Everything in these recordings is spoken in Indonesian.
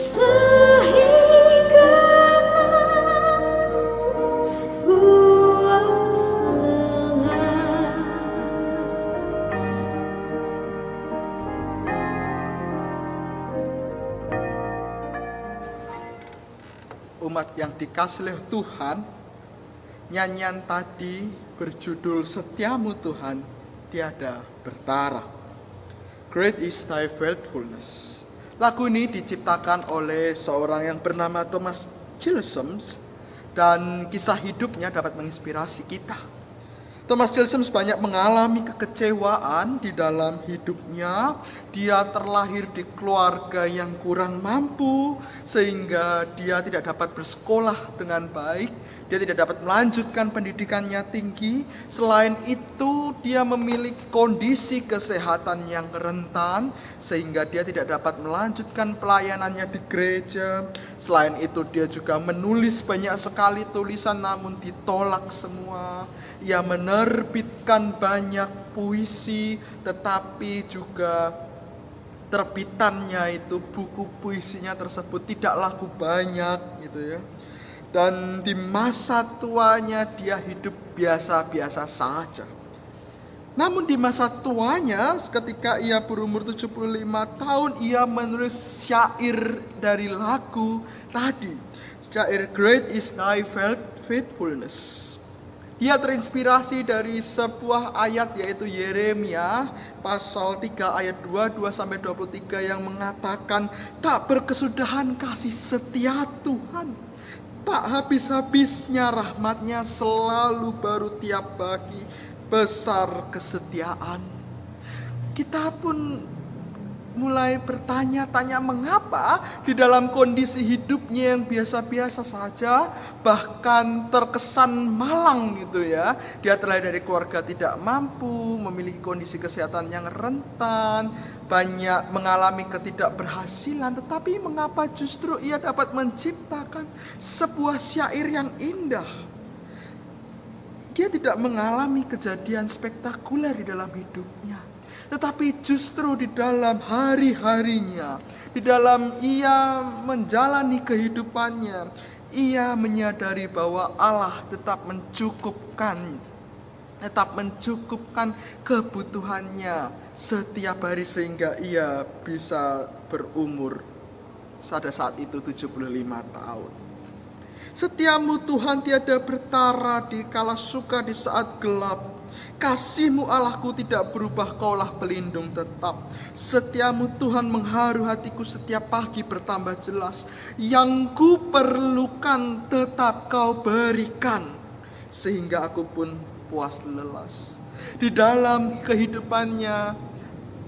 sehingga aku puas lelas. Umat yang dikasih oleh Tuhan, nyanyian tadi berjudul Setiamu Tuhan tiada bertara. Great is thy faithfulness. Lagu ini diciptakan oleh seorang yang bernama Thomas Gilson, dan kisah hidupnya dapat menginspirasi kita. Thomas Gilson banyak mengalami kekecewaan di dalam hidupnya. Dia terlahir di keluarga yang kurang mampu, sehingga dia tidak dapat bersekolah dengan baik. Dia tidak dapat melanjutkan pendidikannya tinggi. Selain itu, dia memiliki kondisi kesehatan yang rentan, sehingga dia tidak dapat melanjutkan pelayanannya di gereja. Selain itu, dia juga menulis banyak sekali tulisan, namun ditolak semua. Ia menerbitkan banyak puisi, tetapi juga terbitannya itu, buku puisinya tersebut tidak laku banyak gitu ya. Dan di masa tuanya dia hidup biasa-biasa saja. Namun di masa tuanya, ketika ia berumur 75 tahun, ia menulis syair dari lagu tadi. Syair Great is thy faithfulness. Dia terinspirasi dari sebuah ayat, yaitu Yeremia pasal 3 ayat 22-23 yang mengatakan, tak berkesudahan kasih setia Tuhan, tak habis-habisnya rahmatnya, selalu baru tiap pagi, besar kesetiaan. Kita pun mulai bertanya-tanya mengapa di dalam kondisi hidupnya yang biasa-biasa saja, bahkan terkesan malang gitu ya. Dia terlahir dari keluarga tidak mampu, memiliki kondisi kesehatan yang rentan, banyak mengalami ketidakberhasilan, tetapi mengapa justru ia dapat menciptakan sebuah syair yang indah? Dia tidak mengalami kejadian spektakuler di dalam hidupnya, tetapi justru di dalam hari-harinya, di dalam ia menjalani kehidupannya, ia menyadari bahwa Allah tetap mencukupkan kebutuhannya setiap hari, sehingga ia bisa berumur pada saat itu 75 tahun. Setiamu Tuhan tiada bertara di kala suka, di saat gelap. Kasih-Mu Allahku tidak berubah, Kaulah pelindung tetap. Setiamu Tuhan mengharu hatiku, setiap pagi bertambah jelas. Yang ku perlukan tetap Kau berikan, sehingga aku pun puas lelas. Di dalam kehidupannya,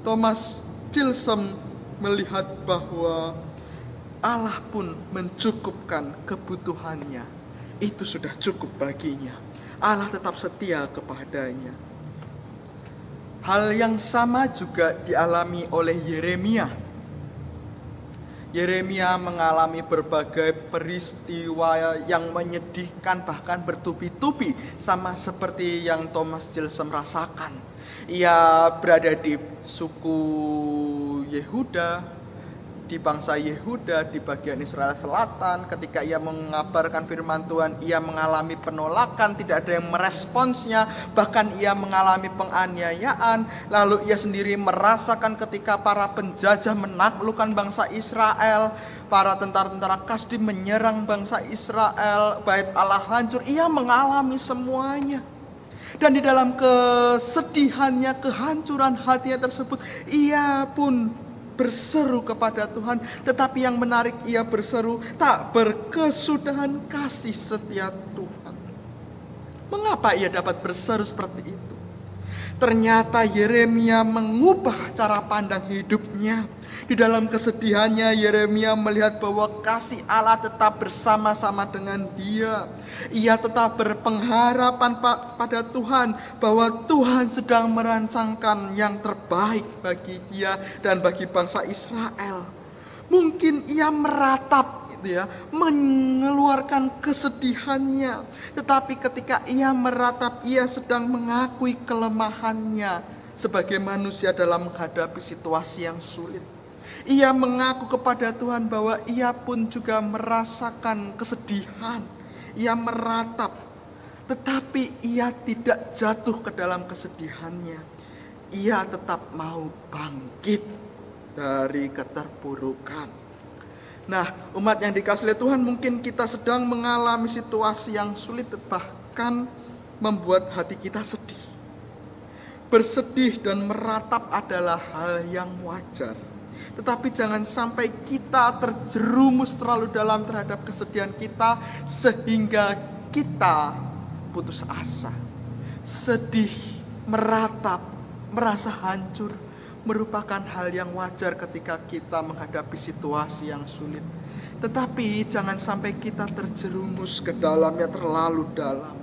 Thomas Gilson melihat bahwa Allah pun mencukupkan kebutuhannya. Itu sudah cukup baginya. Allah tetap setia kepadanya. Hal yang sama juga dialami oleh Yeremia. Yeremia mengalami berbagai peristiwa yang menyedihkan, bahkan bertubi-tubi, sama seperti yang Thomas Gilson rasakan. Ia berada di suku Yehuda, di bangsa Yehuda, di bagian Israel Selatan. Ketika ia mengabarkan firman Tuhan, ia mengalami penolakan, tidak ada yang meresponsnya, bahkan ia mengalami penganiayaan. Lalu ia sendiri merasakan ketika para penjajah menaklukkan bangsa Israel, para tentara-tentara Kasdim menyerang bangsa Israel, bait Allah hancur. Ia mengalami semuanya. Dan di dalam kesedihannya, kehancuran hatinya tersebut, ia pun berseru kepada Tuhan. Tetapi yang menarik, ia berseru, tak berkesudahan kasih setia Tuhan. Mengapa ia dapat berseru seperti itu? Ternyata Yeremia mengubah cara pandang hidupnya. Di dalam kesedihannya, Yeremia melihat bahwa kasih Allah tetap bersama-sama dengan dia. Ia tetap berpengharapan pada Tuhan, bahwa Tuhan sedang merancangkan yang terbaik bagi dia dan bagi bangsa Israel. Mungkin ia meratap mengeluarkan kesedihannya, tetapi ketika ia meratap, ia sedang mengakui kelemahannya sebagai manusia dalam menghadapi situasi yang sulit. Ia mengaku kepada Tuhan bahwa ia pun juga merasakan kesedihan. Ia meratap, tetapi ia tidak jatuh ke dalam kesedihannya. Ia tetap mau bangkit dari keterpurukan. Nah, umat yang dikasihi oleh Tuhan, mungkin kita sedang mengalami situasi yang sulit, bahkan membuat hati kita sedih. Bersedih dan meratap adalah hal yang wajar. Tetapi jangan sampai kita terjerumus terlalu dalam terhadap kesedihan kita sehingga kita putus asa. Sedih, meratap, merasa hancur merupakan hal yang wajar ketika kita menghadapi situasi yang sulit. Tetapi jangan sampai kita terjerumus ke dalamnya terlalu dalam.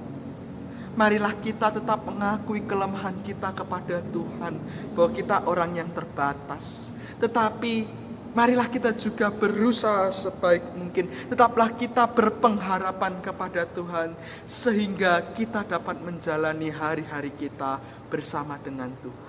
Marilah kita tetap mengakui kelemahan kita kepada Tuhan, bahwa kita orang yang terbatas. Tetapi marilah kita juga berusaha sebaik mungkin. Tetaplah kita berpengharapan kepada Tuhan, sehingga kita dapat menjalani hari-hari kita bersama dengan Tuhan.